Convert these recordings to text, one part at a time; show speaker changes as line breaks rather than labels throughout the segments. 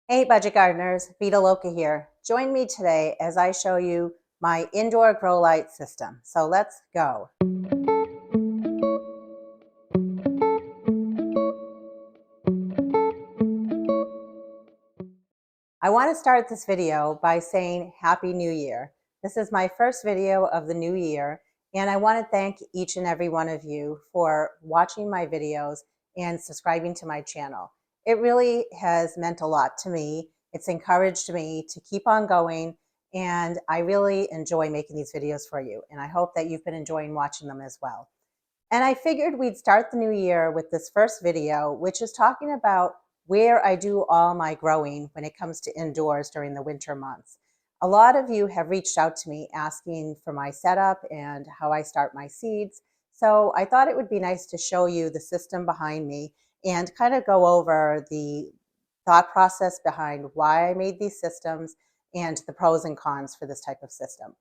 Hey budget gardeners, Vita Loca here. Join me today as I show you my indoor grow light system. So let's go. I want to start this video by saying Happy New Year. This is my first video of the new year, and I want to thank each and every one of you for watching my videos and subscribing to my channel. It really has meant a lot to me. It's encouraged me to keep on going, and I really enjoy making these videos for you, and I hope that you've been enjoying watching them as well. And I figured we'd start the new year with this first video, which is talking about where I do all my growing when it comes to indoors during the winter months. A lot of you have reached out to me asking for my setup and how I start my seeds. So I thought it would be nice to show you the system behind me and kind of go over the thought process behind why I made these systems and the pros and cons for this type of system.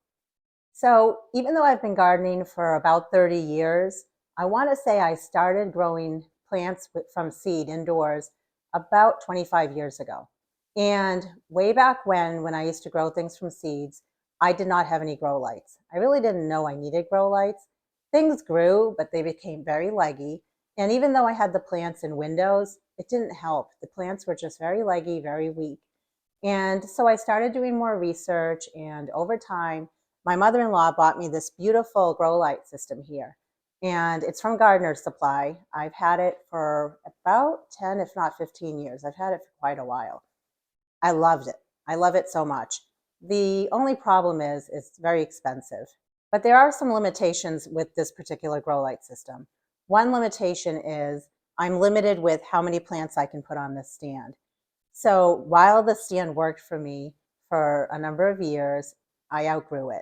So even though I've been gardening for about 30 years, I want to say I started growing plants from seed indoors about 25 years ago. And way back when I used to grow things from seeds, I did not have any grow lights. I really didn't know I needed grow lights. Things grew, but they became very leggy. And even though I had the plants in windows, it didn't help. The plants were just very leggy, very weak. And so I started doing more research, and over time, my mother-in-law bought me this beautiful grow light system here. And it's from Gardener's Supply. I've had it for about 10, if not 15 years. I've had it for quite a while. I loved it. I love it so much. The only problem is it's very expensive. But there are some limitations with this particular grow light system. One limitation is I'm limited with how many plants I can put on this stand. So while the stand worked for me for a number of years, I outgrew it.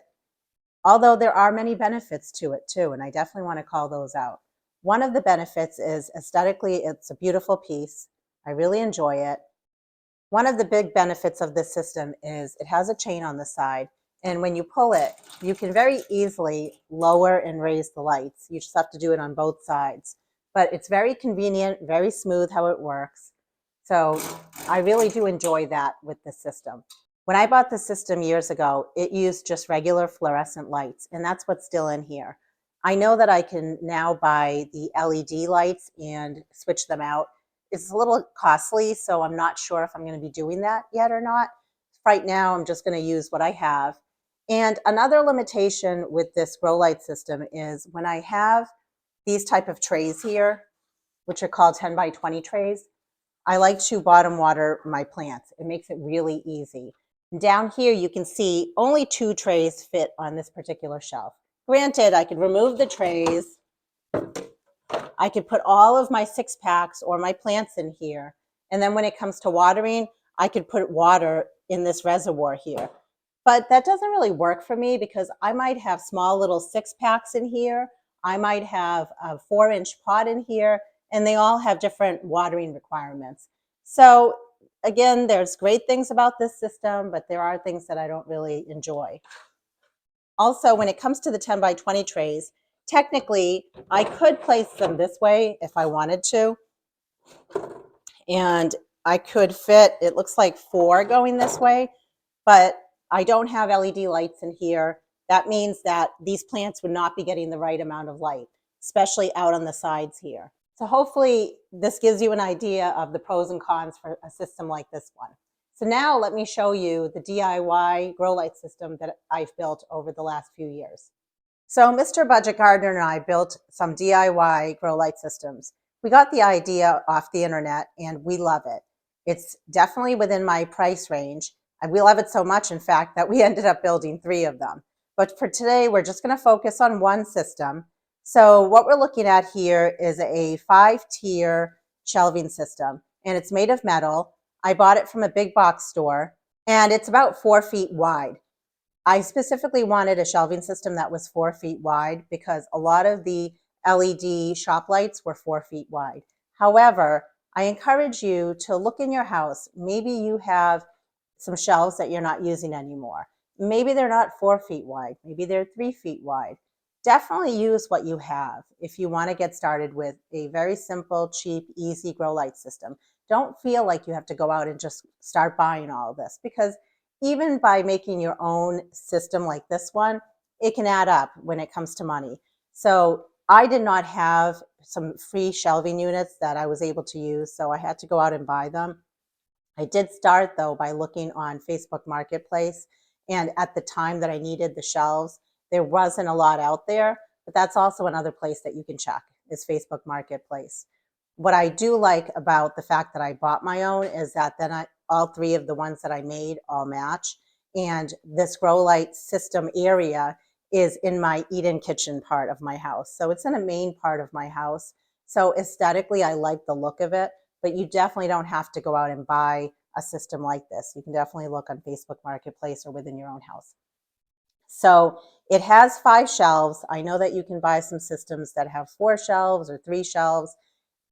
Although there are many benefits to it too, and I definitely want to call those out. One of the benefits is aesthetically, it's a beautiful piece. I really enjoy it. One of the big benefits of this system is it has a chain on the side, and when you pull it, you can very easily lower and raise the lights. You just have to do it on both sides. But it's very convenient, very smooth how it works. So I really do enjoy that with this system. When I bought the system years ago, it used just regular fluorescent lights, and that's what's still in here. I know that I can now buy the LED lights and switch them out. It's a little costly, so I'm not sure if I'm going to be doing that yet or not. Right now, I'm just going to use what I have. And another limitation with this grow light system is when I have these type of trays here, which are called 10 by 20 trays, I like to bottom water my plants. It makes it really easy. Down here, you can see only 2 trays fit on this particular shelf. Granted, I could remove the trays. I could put all of my 6-packs or my plants in here. And then when it comes to watering, I could put water in this reservoir here. But that doesn't really work for me because I might have small little 6-packs in here. I might have a 4-inch pot in here, and they all have different watering requirements. So again, there's great things about this system, but there are things that I don't really enjoy. Also, when it comes to the 10 by 20 trays, technically, I could place them this way if I wanted to. And I could fit, it looks like 4 going this way, but I don't have LED lights in here. That means that these plants would not be getting the right amount of light, especially out on the sides here. So hopefully this gives you an idea of the pros and cons for a system like this one. So now let me show you the DIY grow light system that I've built over the last few years. So Mr. Budget Gardener and I built some DIY grow light systems. We got the idea off the internet and we love it. It's definitely within my price range. And we love it so much, in fact, that we ended up building 3 of them. But for today, we're just going to focus on one system. So what we're looking at here is a 5-tier shelving system, and it's made of metal. I bought it from a big box store, and it's about 4 feet wide. I specifically wanted a shelving system that was 4 feet wide because a lot of the LED shop lights were 4 feet wide. However, I encourage you to look in your house. Maybe you have some shelves that you're not using anymore. Maybe they're not 4 feet wide. Maybe they're 3 feet wide. definitely use what you have if you want to get started with a very simple, cheap, easy grow light system. Don't feel like you have to go out and just start buying all of this, because even by making your own system like this one, it can add up when it comes to money. So I did not have some free shelving units that I was able to use, so I had to go out and buy them. I did start though by looking on Facebook Marketplace, and at the time that I needed the shelves, there wasn't a lot out there, but that's also another place that you can check, is Facebook Marketplace. What I do like about the fact that I bought my own is that then all three of the ones that I made all match, and this grow light system area is in my eat-in kitchen part of my house. So it's in a main part of my house. So aesthetically, I like the look of it, but you definitely don't have to go out and buy a system like this. You can definitely look on Facebook Marketplace or within your own house. So it has 5 shelves. I know that you can buy some systems that have 4 shelves or 3 shelves.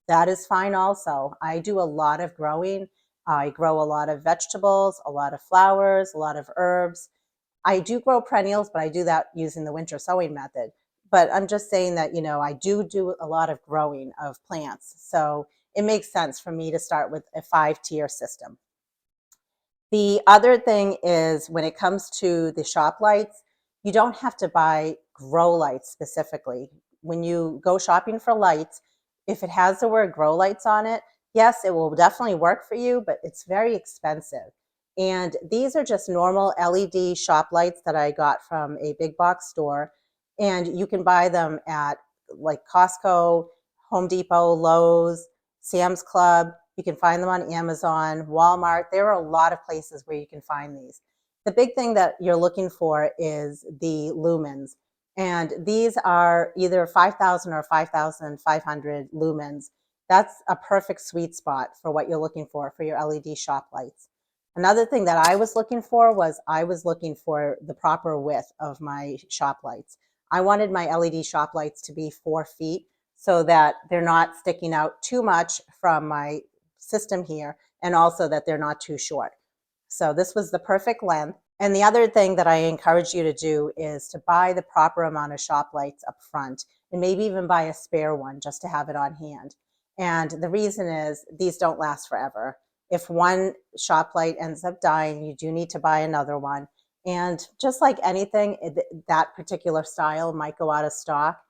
That is fine also. I do a lot of growing. I grow a lot of vegetables, a lot of flowers, a lot of herbs. I do grow perennials, but I do that using the winter sowing method. But I'm just saying that, I do a lot of growing of plants. So it makes sense for me to start with a 5-tier system. The other thing is, when it comes to the shop lights, you don't have to buy grow lights specifically. When you go shopping for lights, if it has the word grow lights on it, yes, it will definitely work for you, but it's very expensive. And these are just normal LED shop lights that I got from a big box store. And you can buy them at like Costco, Home Depot, Lowe's, Sam's Club. You can find them on Amazon, Walmart. There are a lot of places where you can find these. The big thing that you're looking for is the lumens. And these are either 5,000 or 5,500 lumens. That's a perfect sweet spot for what you're looking for your LED shop lights. Another thing that I was looking for was the proper width of my shop lights. I wanted my LED shop lights to be 4 feet so that they're not sticking out too much from my system here, and also that they're not too short. So this was the perfect length. And the other thing that I encourage you to do is to buy the proper amount of shop lights up front, and maybe even buy a spare one just to have it on hand. And the reason is, these don't last forever. If one shop light ends up dying, you do need to buy another one. And just like anything, that particular style might go out of stock.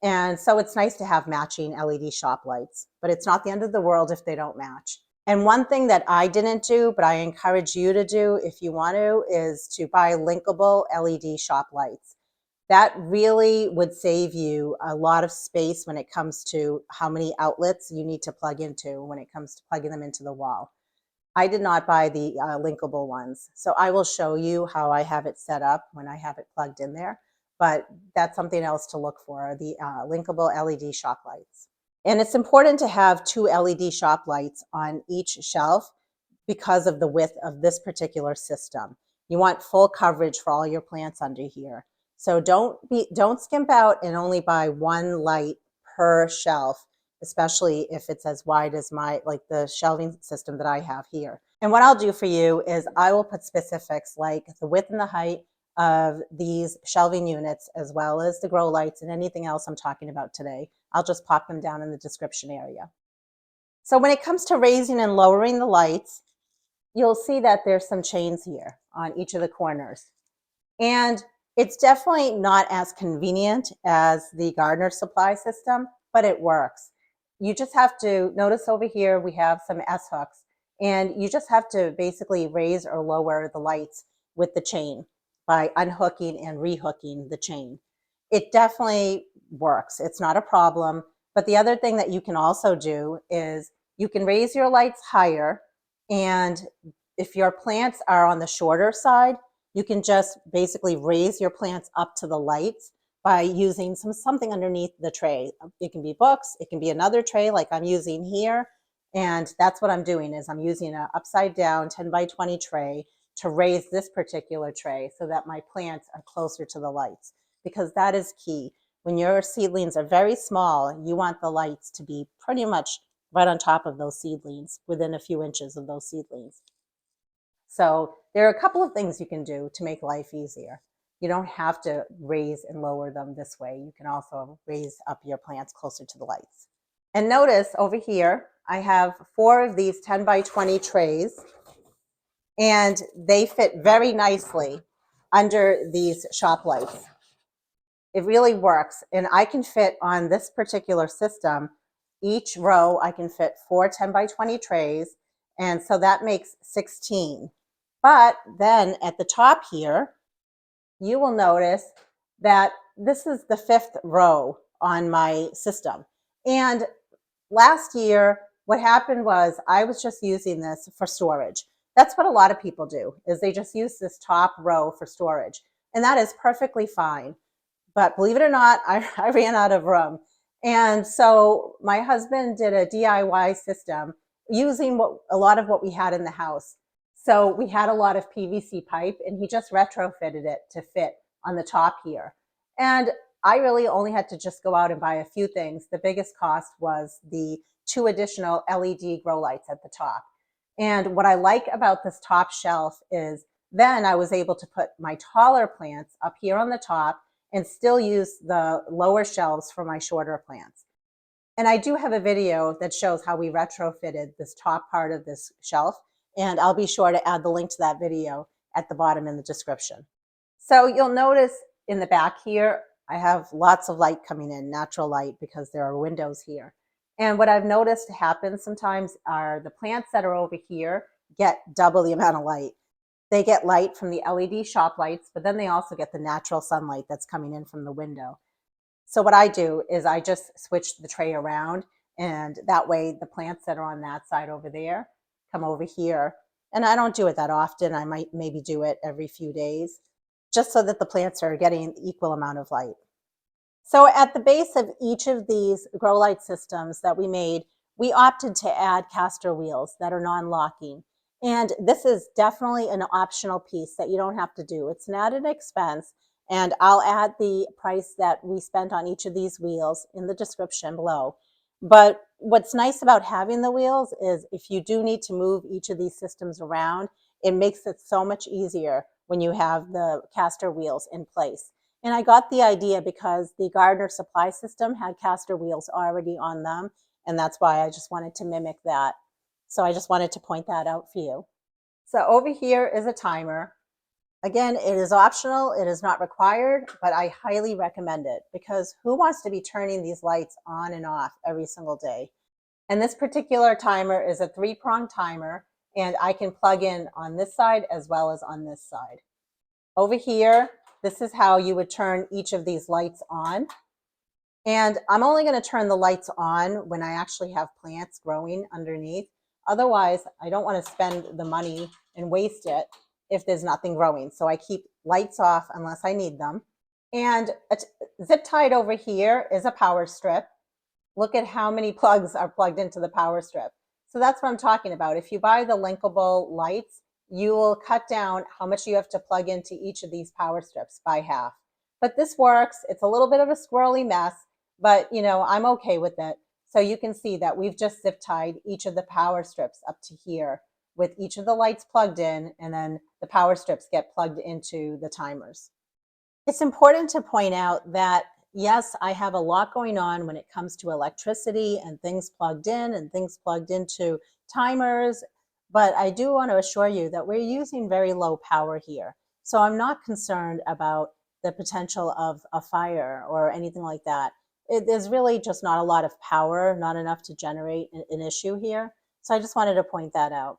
And so it's nice to have matching LED shop lights, but it's not the end of the world if they don't match. And one thing that I didn't do, but I encourage you to do if you want to, is to buy linkable LED shop lights. That really would save you a lot of space when it comes to how many outlets you need to plug into when it comes to plugging them into the wall. I did not buy the linkable ones. So I will show you how I have it set up when I have it plugged in there. But that's something else to look for, the linkable LED shop lights. And it's important to have 2 LED shop lights on each shelf because of the width of this particular system. You want full coverage for all your plants under here. So don't skimp out and only buy 1 light per shelf, especially if it's as wide as the shelving system that I have here. And what I'll do for you is I will put specifics like the width and the height of these shelving units, as well as the grow lights and anything else I'm talking about today. I'll just pop them down in the description area. So when it comes to raising and lowering the lights, you'll see that there's some chains here on each of the corners. And it's definitely not as convenient as the gardener supply system, but it works. You just have to notice over here, we have some S-hooks, and you just have to basically raise or lower the lights with the chain by unhooking and rehooking the chain. It definitely works. It's not a problem. But the other thing that you can also do is you can raise your lights higher, and if your plants are on the shorter side, you can just basically raise your plants up to the lights by using something underneath the tray. It can be books, it can be another tray like I'm using here. And that's what I'm doing, is I'm using an upside down 10 by 20 tray to raise this particular tray so that my plants are closer to the lights, because that is key. When your seedlings are very small, you want the lights to be pretty much right on top of those seedlings, within a few inches of those seedlings. So there are a couple of things you can do to make life easier. You don't have to raise and lower them this way. You can also raise up your plants closer to the lights. And notice over here, I have 4 of these 10 by 20 trays, and they fit very nicely under these shop lights. It really works. And I can fit on this particular system, each row, I can fit 4 10 by 20 trays. And so that makes 16. But then at the top here, you will notice that this is the 5th row on my system. And last year, what happened was I was just using this for storage. That's what a lot of people do, is they just use this top row for storage. And that is perfectly fine. But believe it or not, I ran out of room. And so my husband did a DIY system using a lot of what we had in the house. So we had a lot of PVC pipe, and he just retrofitted it to fit on the top here. And I really only had to just go out and buy a few things. The biggest cost was the 2 additional LED grow lights at the top. And what I like about this top shelf is then I was able to put my taller plants up here on the top and still use the lower shelves for my shorter plants. And I do have a video that shows how we retrofitted this top part of this shelf, and I'll be sure to add the link to that video at the bottom in the description. So you'll notice in the back here, I have lots of light coming in, natural light, because there are windows here. And what I've noticed happens sometimes are the plants that are over here get double the amount of light. They get light from the LED shop lights, but then they also get the natural sunlight that's coming in from the window. So what I do is I just switch the tray around, and that way the plants that are on that side over there come over here. And I don't do it that often. I might maybe do it every few days, just so that the plants are getting an equal amount of light. So at the base of each of these grow light systems that we made, we opted to add caster wheels that are non-locking. And this is definitely an optional piece that you don't have to do. It's not an expense. And I'll add the price that we spent on each of these wheels in the description below. But what's nice about having the wheels is if you do need to move each of these systems around, it makes it so much easier when you have the caster wheels in place. And I got the idea because the Gardener Supply system had caster wheels already on them. And that's why I just wanted to mimic that. So I just wanted to point that out for you. So over here is a timer. Again, it is optional, it is not required, but I highly recommend it because who wants to be turning these lights on and off every single day? And this particular timer is a 3-prong timer, and I can plug in on this side as well as on this side. Over here, this is how you would turn each of these lights on. And I'm only going to turn the lights on when I actually have plants growing underneath. Otherwise, I don't want to spend the money and waste it if there's nothing growing. So I keep lights off unless I need them. And zip tied over here is a power strip. Look at how many plugs are plugged into the power strip. So that's what I'm talking about. If you buy the linkable lights, you will cut down how much you have to plug into each of these power strips by half. But this works. It's a little bit of a squirrely mess, but you know, I'm okay with it. So you can see that we've just zip tied each of the power strips up to here with each of the lights plugged in, and then the power strips get plugged into the timers. It's important to point out that yes, I have a lot going on when it comes to electricity and things plugged in and things plugged into timers, but I do want to assure you that we're using very low power here. So I'm not concerned about the potential of a fire or anything like that. There's really just not a lot of power, not enough to generate an issue here. So I just wanted to point that out.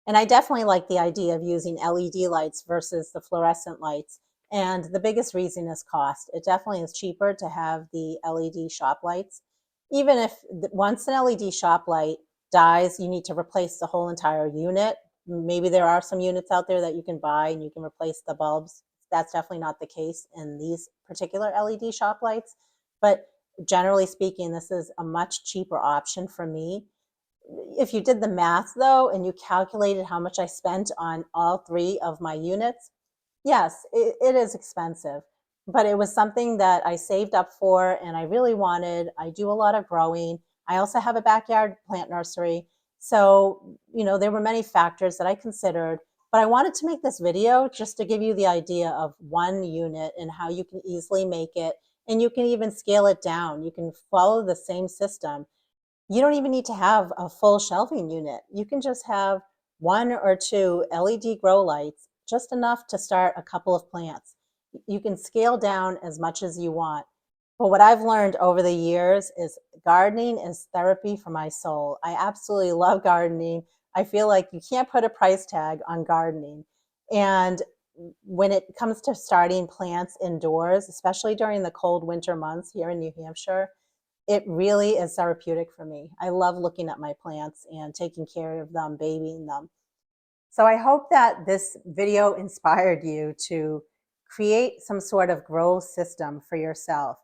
And I definitely like the idea of using LED lights versus the fluorescent lights. And the biggest reason is cost. It definitely is cheaper to have the LED shop lights. Even if once an LED shop light dies, you need to replace the whole entire unit. Maybe there are some units out there that you can buy and you can replace the bulbs. That's definitely not the case in these particular LED shop lights. But generally speaking, this is a much cheaper option for me. If you did the math though, and you calculated how much I spent on all 3 of my units, yes, it is expensive, but it was something that I saved up for and I really wanted. I do a lot of growing. I also have a backyard plant nursery. So, you know, there were many factors that I considered But I wanted to make this video just to give you the idea of one unit and how you can easily make it, and you can even scale it down. You can follow the same system. You don't even need to have a full shelving unit. You can just have one or two LED grow lights, just enough to start a couple of plants. You can scale down as much as you want. But what I've learned over the years is gardening is therapy for my soul. I absolutely love gardening. I feel like you can't put a price tag on gardening. And when it comes to starting plants indoors, especially during the cold winter months here in New Hampshire, it really is therapeutic for me. I love looking at my plants and taking care of them, babying them. So I hope that this video inspired you to create some sort of grow system for yourself,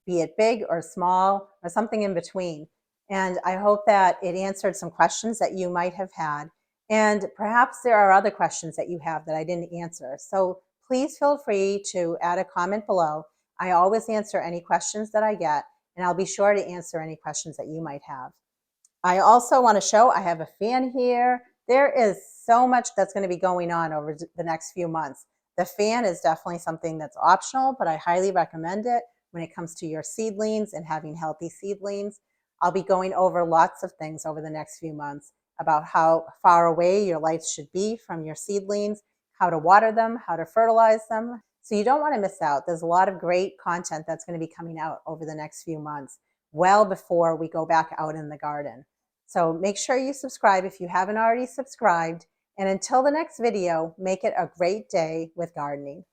be it big or small or something in between. And I hope that it answered some questions that you might have had. And perhaps there are other questions that you have that I didn't answer. So please feel free to add a comment below. I always answer any questions that I get, and I'll be sure to answer any questions that you might have. I also want to show I have a fan here. There is so much that's going to be going on over the next few months. The fan is definitely something that's optional, but I highly recommend it when it comes to your seedlings and having healthy seedlings. I'll be going over lots of things over the next few months about how far away your lights should be from your seedlings, how to water them, how to fertilize them. So you don't want to miss out. There's a lot of great content that's going to be coming out over the next few months, well before we go back out in the garden. So make sure you subscribe if you haven't already subscribed. And until the next video, make it a great day with gardening.